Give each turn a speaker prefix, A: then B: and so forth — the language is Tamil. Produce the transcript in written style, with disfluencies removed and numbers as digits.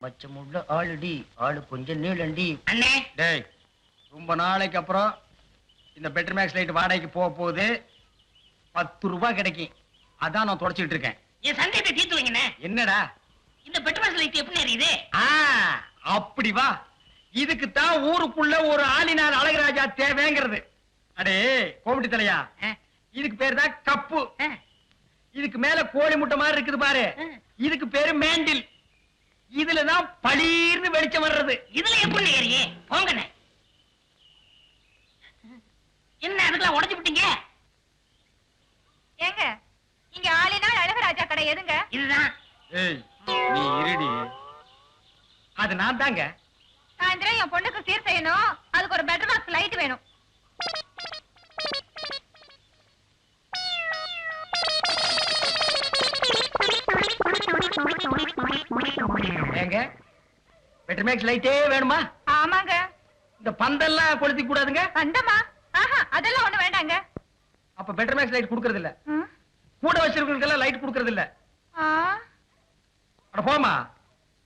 A: மச்சமுள்ள ஆளுடி ஆளு கொஞ்சம் நீளண்டி.
B: அண்ணே
C: டேய், ரொம்ப நாளைக்கு அப்புறம் இந்த பெட்டர் மேக்ஸ் லைட் வாடகைக்கு போக போகுது. 10 ரூபாய் கிடைக்கும். அதான் நான் தொடச்சிட்டு இருக்கேன்.
B: என் சந்தேகத்தை தீர்த்து வைங்கண்ணே.
C: என்னடா?
B: இந்த பெட்ரோல் லைட் எப்படி எரியுது?
C: ஆ, அப்படி வா. இதுக்கு தான் ஊருக்குள்ள ஒரு ஆளினார் அழகுராஜா தேவைங்கிறது. அடே கோமிட்டி தலையா, இதுக்கு பேர் தான் கப்பு. இதுக்கு மேல கோழி முட்டை மாதிரி இருக்குது பாரு, இதுக்கு பேரு மேண்டில். இதுலதான் பளீர்னு வெளிச்சம் வர்றது.
B: இதுல எப்படி ஏறியே போங்கண்ணே. என்ன அதுக்கெல்லாம் உடைச்சு விட்டீங்க?
D: ஏங்க இங்க ஆளினால் அழகராஜா கடை எதுங்க?
B: இதுதான்.
C: ஏய், நீ இருடி. அது நான் தாங்க.
D: சாயந்தரம் என் பொண்ணுக்கு சீர் செய்யணும், அதுக்கு ஒரு பெட்டர் பாக்ஸ் லைட் வேணும்.
C: ஏங்க, பெட்டர் மேக்ஸ் லைட்டே வேணுமா?
D: ஆமாங்க.
C: இந்த பந்தெல்லாம் கொளுத்தி கூடாதுங்க.
D: அந்தமா அதெல்லாம் ஒண்ணு வேண்டாங்க.
C: அப்ப பெட்டர் மேக்ஸ் லைட் குடுக்கறது இல்ல.
D: ம்.
C: கூட வச்சிருக்கவங்களுக்கு எல்லாம் லைட் குடுக்கறது இல்ல.
D: ஆ.
C: அட போமா.